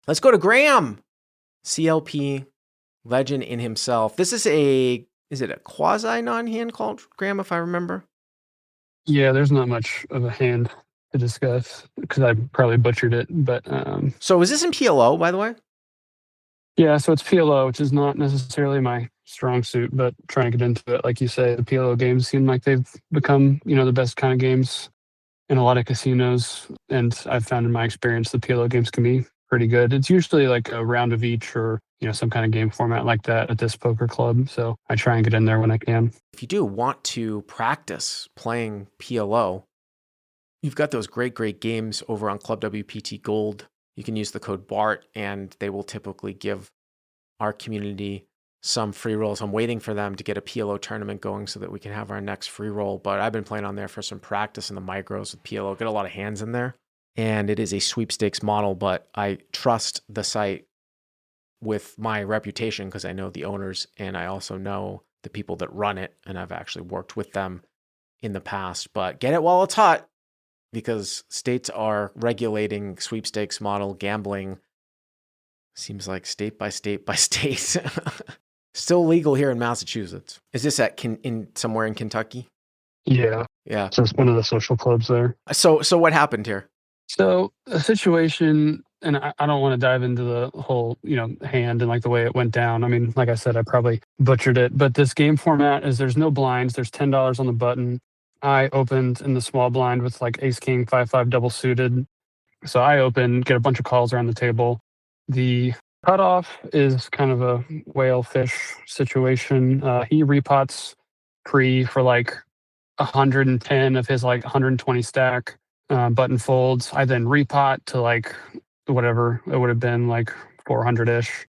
Let's go to Graham. CLP legend in himself. This is is it a quasi non-hand called Graham, if I remember? Yeah, there's not much of a hand to discuss because I probably butchered it. But So is this in PLO, by the way? yeah, so it's PLO, which is not necessarily my strong suit, but trying to get into it, like you say, the PLO games seem like they've become, the best kind of games in a lot of casinos. And I've found in my experience, the PLO games can be pretty good. It's usually like a round of each or, some kind of game format like that at this poker club. So I try and get in there when I can. If you do want to practice playing PLO, you've got those great games over on Club WPT Gold. You can use the code BART and they will typically give our community some free rolls. I'm waiting for them to get a PLO tournament going so that we can have our next free roll. But I've been playing on there for some practice in the micros with PLO. Get a lot of hands in there. And it is a sweepstakes model, but I trust the site with my reputation because I know the owners and I also know the people that run it. And I've actually worked with them in the past. But get it while it's hot because states are regulating sweepstakes model gambling. Seems like state by state by state. Still legal here in Massachusetts. Is this somewhere in Kentucky? Yeah. Yeah. So it's one of the social clubs there. So what happened here? So a situation, and I don't want to dive into the whole, hand and like the way it went down. I mean, like I said, I probably butchered it, but this game format is there's no blinds. There's $10 on the button. I opened in the small blind with like ace, king, 5-5 double suited. So I open, get a bunch of calls around the table. The cutoff is kind of a whale fish situation. He repots pre for like 110 of his like 120 stack. Button folds. I then repot to like whatever it would have been, like 400-ish.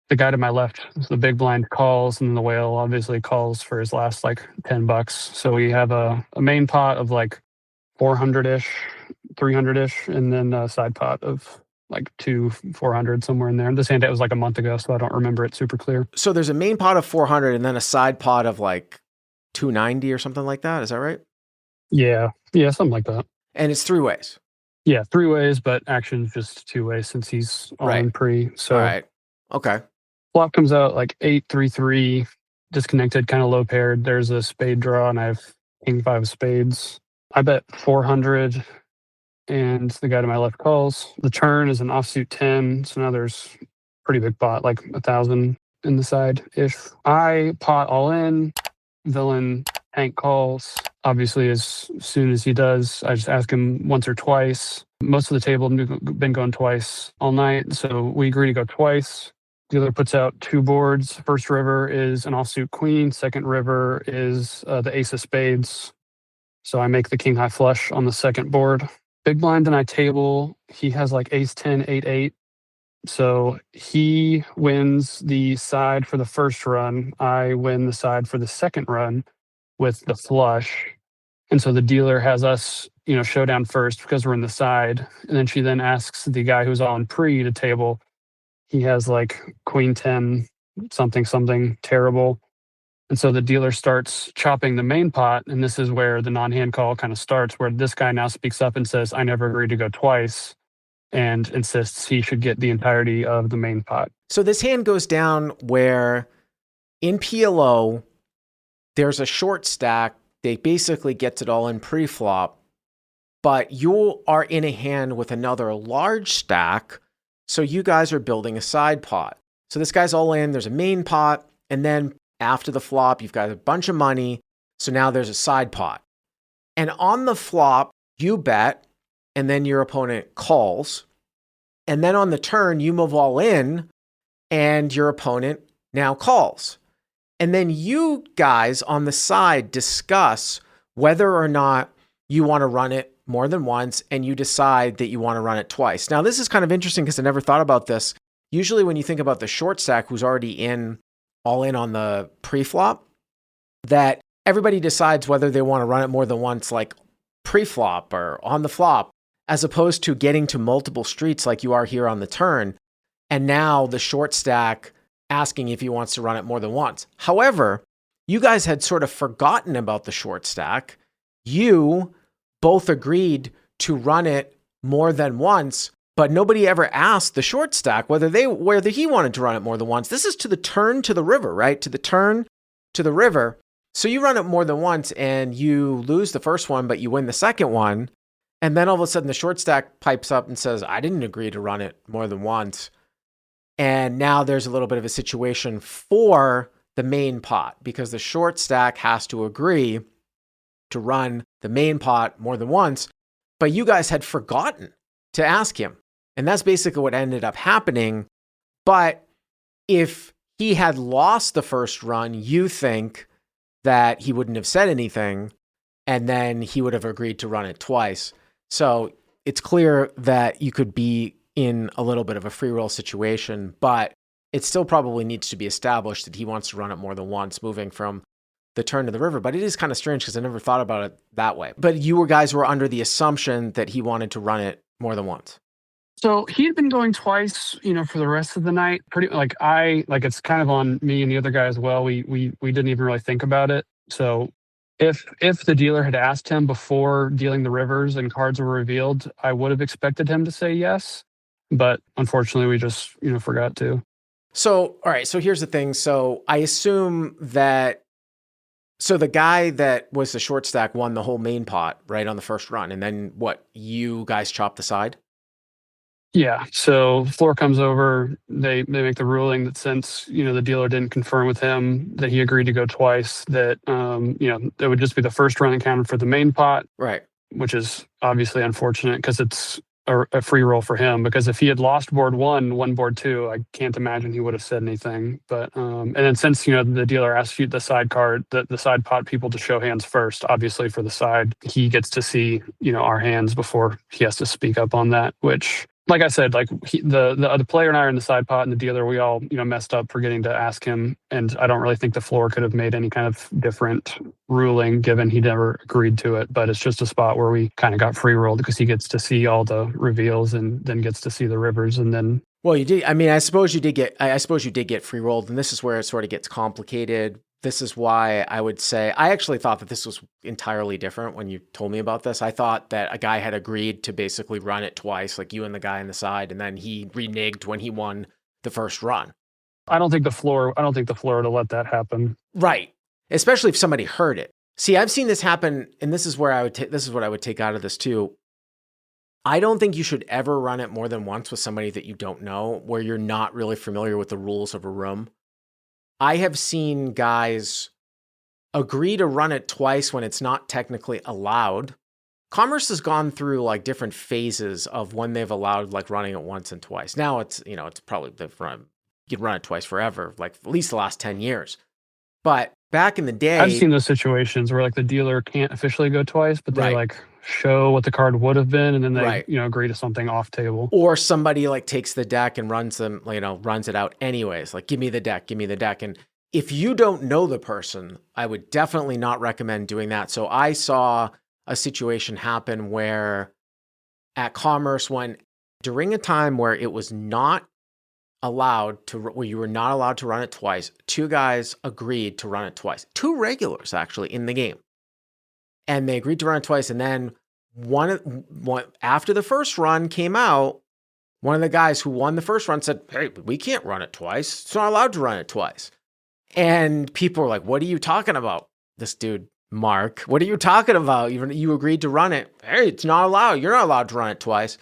The guy to my left, the big blind, calls, and then the whale obviously calls for his last like $10. So we have a main pot of like 400-ish, 300-ish, and then a side pot of like 400 somewhere in there. And this hand, it was like a month ago, so I don't remember it super clear. So there's a main pot of 400 and then a side pot of like 290 or something like that. Is that right? Yeah, something like that. And it's 3 ways. Yeah, 3 ways, but action's just 2 ways since he's all in pre. So all right. Okay. Flop comes out like 8-3-3, disconnected, kind of low paired. There's a spade draw, and I have king 5 of spades. I bet 400, and the guy to my left calls. The turn is an offsuit 10, so now there's pretty big pot, like 1,000 in the side ish. I pot all in. Villain Hank calls. Obviously, as soon as he does, I just ask him once or twice. Most of the table have been going twice all night, so we agree to go twice. Dealer puts out 2 boards. First river is an offsuit queen. Second river is the ace of spades. So I make the king high flush on the second board. Big blind and I table. He has like ace 10, 8-8. So he wins the side for the first run. I win the side for the second run with the flush. And so the dealer has us, showdown first because we're in the side. And then she then asks the guy who's all in pre to table. He has like queen 10, something terrible. And so the dealer starts chopping the main pot. And this is where the non-hand call kind of starts, where this guy now speaks up and says, I never agreed to go twice, and insists he should get the entirety of the main pot. So this hand goes down where in PLO, there's a short stack. They basically gets it all in pre-flop, but you are in a hand with another large stack. So you guys are building a side pot. So this guy's all in, there's a main pot, and then after the flop, you've got a bunch of money. So now there's a side pot. And on the flop, you bet, and then your opponent calls. And then on the turn, you move all in, and your opponent now calls. And then you guys on the side discuss whether or not you want to run it more than once, and you decide that you want to run it twice. Now, this is kind of interesting because I never thought about this. Usually when you think about the short stack who's already all in on the pre-flop, that everybody decides whether they want to run it more than once, like pre-flop or on the flop, as opposed to getting to multiple streets like you are here on the turn. And now the short stack asking if he wants to run it more than once. However, you guys had sort of forgotten about the short stack. You both agreed to run it more than once, but nobody ever asked the short stack whether he wanted to run it more than once. This is to the turn to the river, right? To the turn to the river. So you run it more than once and you lose the first one, but you win the second one. And then all of a sudden the short stack pipes up and says, I didn't agree to run it more than once. And now there's a little bit of a situation for the main pot because the short stack has to agree to run the main pot more than once, but you guys had forgotten to ask him. And that's basically what ended up happening. But if he had lost the first run, you think that he wouldn't have said anything, and then he would have agreed to run it twice. So it's clear that you could be in a little bit of a free roll situation, but it still probably needs to be established that he wants to run it more than once, moving from the turn to the river. But it is kind of strange because I never thought about it that way. But you guys were under the assumption that he wanted to run it more than once. So he had been going twice, for the rest of the night. It's kind of on me and the other guy as well. We didn't even really think about it. So if the dealer had asked him before dealing the rivers and cards were revealed, I would have expected him to say yes. But unfortunately, we just forgot to. So all right. So here's the thing. So I assume that. So the guy that was the short stack won the whole main pot right on the first run, and then what? You guys chopped the side. Yeah. So floor comes over. They make the ruling that since the dealer didn't confirm with him that he agreed to go twice, that it would just be the first run that counted for the main pot, right? Which is obviously unfortunate because it's a free roll for him. Because if he had lost board one, won board two, I can't imagine he would have said anything. But and then since the dealer asked you the side card, the side pot people to show hands first, obviously for the side, he gets to see our hands before he has to speak up on that, which. Like I said, the player and I are in the side pot, and the dealer, we all messed up forgetting to ask him, and I don't really think the floor could have made any kind of different ruling given he never agreed to it. But it's just a spot where we kind of got free rolled because he gets to see all the reveals and then gets to see the rivers, and then. Well, you did. I mean, I suppose you did get free rolled, and this is where it sort of gets complicated. This is why I would say I actually thought that this was entirely different when you told me about this. I thought that a guy had agreed to basically run it twice, like you and the guy on the side, and then he reneged when he won the first run. I don't think the floor would have let that happen. Right. Especially if somebody heard it. See, I've seen this happen, and this is what I would take out of this too. I don't think you should ever run it more than once with somebody that you don't know, where you're not really familiar with the rules of a room. I have seen guys agree to run it twice when it's not technically allowed. Commerce has gone through like different phases of when they've allowed like running it once and twice. Now it's probably different. You can run it twice forever, like at least the last 10 years. But back in the day, I've seen those situations where like the dealer can't officially go twice, but they like show what the card would have been, and then they agree to something off table. Or somebody like takes the deck and runs it out anyways. Like, give me the deck. And if you don't know the person, I would definitely not recommend doing that. So I saw a situation happen where at Commerce, during a time where it was not where you were not allowed to run it twice, two guys agreed to run it twice. Two regulars actually in the game. And they agreed to run it twice. And then one after the first run came out, one of the guys who won the first run said, "Hey, we can't run it twice. It's not allowed to run it twice." And people were like, "What are you talking about?" This dude, Mark, "What are you talking about? You agreed to run it. Hey, it's not allowed. You're not allowed to run it twice."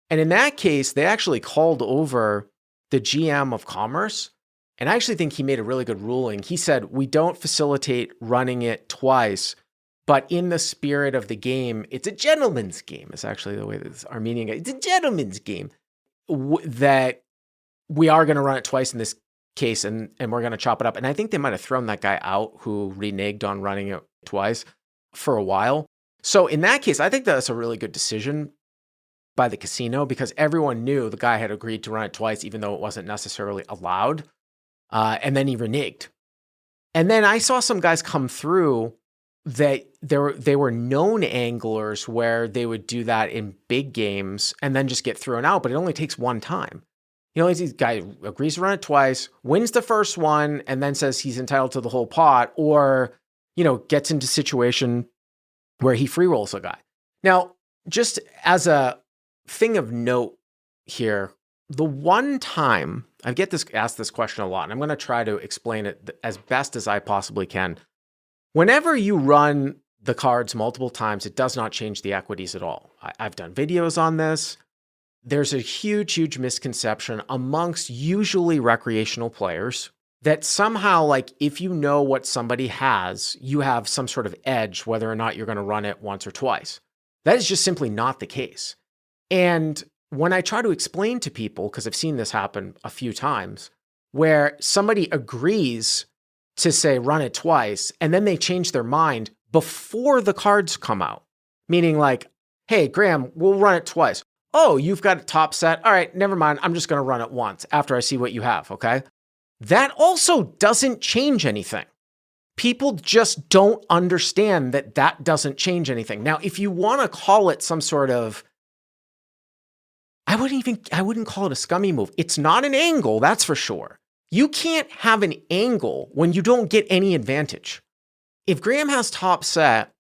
And in that case, they actually called over the GM of Commerce. And I actually think he made a really good ruling. He said, "We don't facilitate running it twice, but in the spirit of the game, it's a gentleman's game." It's actually the way that this Armenian guy, it's a gentleman's game, that we are going to run it twice in this case, and we're going to chop it up. And I think they might have thrown that guy out who reneged on running it twice for a while. So in that case, I think that's a really good decision by the casino because everyone knew the guy had agreed to run it twice, even though it wasn't necessarily allowed. And then he reneged. And then I saw some guys come through that they were known anglers where they would do that in big games and then just get thrown out, but it only takes one time. This guy agrees to run it twice, wins the first one, and then says he's entitled to the whole pot, or, gets into a situation where he free rolls a guy. Now, just as a thing of note here. The one time I get asked this question a lot, and I'm going to try to explain it as best as I possibly can. Whenever you run the cards multiple times, it does not change the equities at all. I've done videos on this. There's a huge misconception amongst usually recreational players that somehow, like, if you know what somebody has, you have some sort of edge whether or not you're going to run it once or twice. That is just simply not the case. And when I try to explain to people, because I've seen this happen a few times, where somebody agrees to say run it twice, and then they change their mind before the cards come out. Meaning like, hey, Graham, we'll run it twice. Oh, you've got a top set. All right, never mind. I'm just going to run it once after I see what you have, okay? That also doesn't change anything. People just don't understand that that doesn't change anything. Now, if you want to call it some sort of, I wouldn't call it a scummy move. It's not an angle, that's for sure. You can't have an angle when you don't get any advantage. If Graham has top set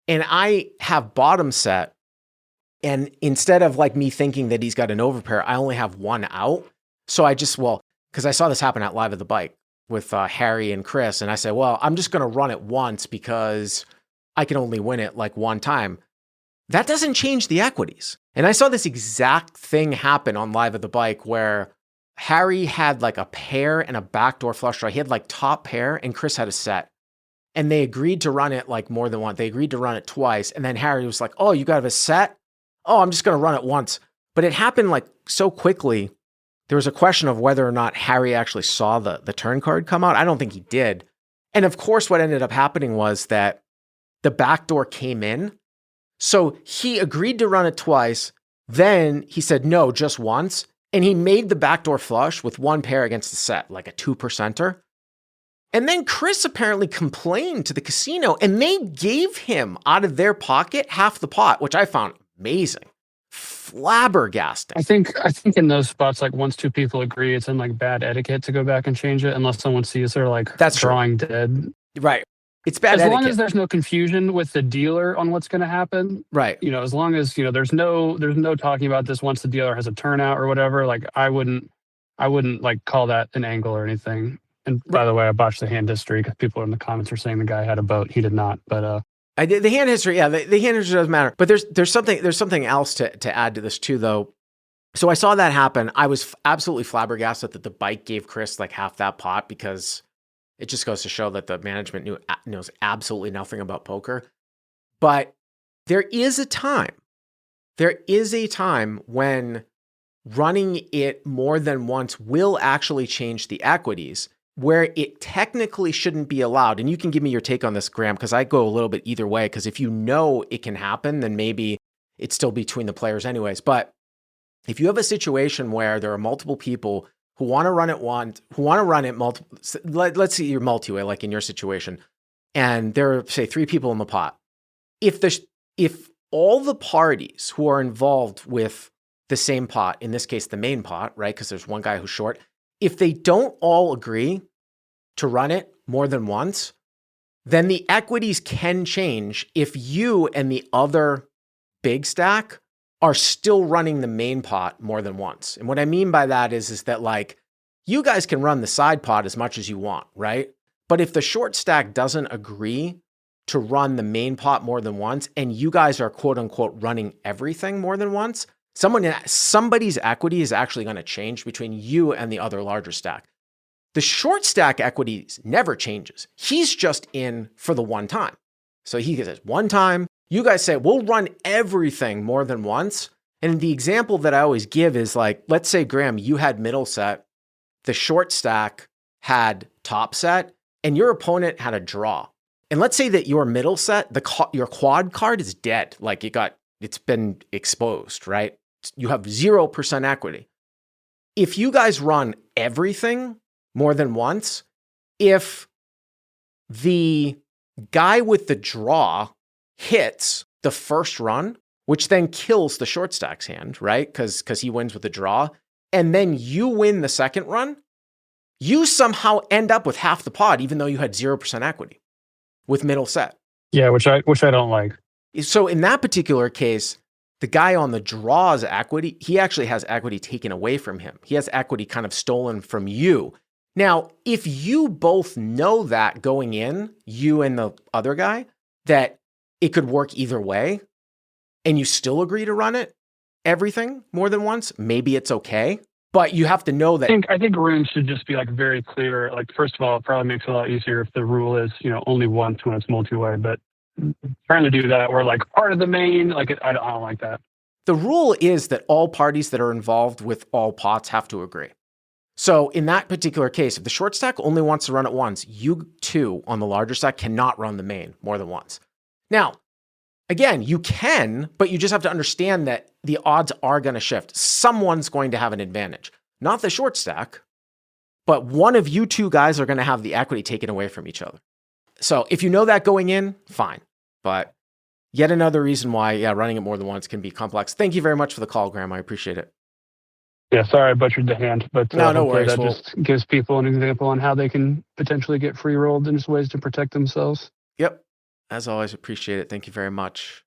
and I have bottom set, and instead of like me thinking that he's got an overpair, I only have one out. So I just, because I saw this happen at Live at the Bike with Harry and Chris, and I said, well, I'm just going to run it once because I can only win it like one time. That doesn't change the equities. And I saw this exact thing happen on Live at the Bike where Harry had like a pair and a backdoor flush draw. He had like top pair and Chris had a set. And they agreed to run it like more than once. They agreed to run it twice. And then Harry was like, oh, you got a set? Oh, I'm just going to run it once. But it happened like so quickly. There was a question of whether or not Harry actually saw the turn card come out. I don't think he did. And of course, what ended up happening was that the backdoor came in. So he agreed to run it twice. Then he said, no, just once. And he made the backdoor flush with one pair against the set, like a 2%er. And then Chris apparently complained to the casino and they gave him out of their pocket half the pot, which I found amazing. Flabbergasting. I think in those spots, like once two people agree, it's in like bad etiquette to go back and change it unless someone sees they're like That's drawing dead. Right. It's bad as etiquette. long as there's no confusion with the dealer on what's going to happen. Right. As long as, there's no talking about this once the dealer has a turnout or whatever, like I wouldn't like call that an angle or anything. And by the way, I botched the hand history because people in the comments are saying the guy had a boat. He did not, but I did the hand history. Yeah, the hand history doesn't matter. But there's something else to add to this too, though. So I saw that happen. I was absolutely flabbergasted that the bike gave Chris like half that pot because it just goes to show that the management knows absolutely nothing about poker. But there is a time when running it more than once will actually change the equities, where it technically shouldn't be allowed. And you can give me your take on this, Graham, because I go a little bit either way, because if you know it can happen, then maybe it's still between the players anyways. But if you have a situation where there are multiple people who want to run it once, who want to run it multiple, let's say you're multi-way, like in your situation, and there are, say, 3 people in the pot. If all the parties who are involved with the same pot, in this case, the main pot, right, because there's one guy who's short, if they don't all agree to run it more than once, then the equities can change if you and the other big stack are still running the main pot more than once. And what I mean by that is that like you guys can run the side pot as much as you want, right? But if the short stack doesn't agree to run the main pot more than once and you guys are quote unquote running everything more than once, somebody's equity is actually going to change between you and the other larger stack. The short stack equities never changes. He's just in for the one time. So he says one time, you guys say, we'll run everything more than once. And the example that I always give is like, let's say, Graham, you had middle set, the short stack had top set, and your opponent had a draw. And let's say that your middle set, your quad card is dead. Like it's been exposed, right? You have 0% equity. If you guys run everything more than once, if the guy with the draw hits the first run, which then kills the short stack's hand, right? Because he wins with the draw, and then you win the second run, you somehow end up with half the pot, even though you had 0% equity with middle set. Yeah, which I don't like. So in that particular case, The guy on the draw's equity, he actually has equity taken away from him. He has equity kind of stolen from you. Now, if you both know that going in, you and the other guy, that it could work either way, and you still agree to run it, everything more than once, maybe it's okay. But you have to know that. I think runes should just be like very clear. Like, first of all, it probably makes it a lot easier if the rule is, only once when it's multi-way. But trying to do that, or like part of the main, like I don't like that. The rule is that all parties that are involved with all pots have to agree. So in that particular case, if the short stack only wants to run it once, you two on the larger stack cannot run the main more than once. Now, again, you can, but you just have to understand that the odds are going to shift. Someone's going to have an advantage. Not the short stack, but one of you two guys are going to have the equity taken away from each other. So if you know that going in, fine. But yet another reason why, running it more than once can be complex. Thank you very much for the call, Graham. I appreciate it. Yeah, sorry I butchered the hand, but no worries. That just gives people an example on how they can potentially get free rolled and just ways to protect themselves. Yep. As always, appreciate it. Thank you very much.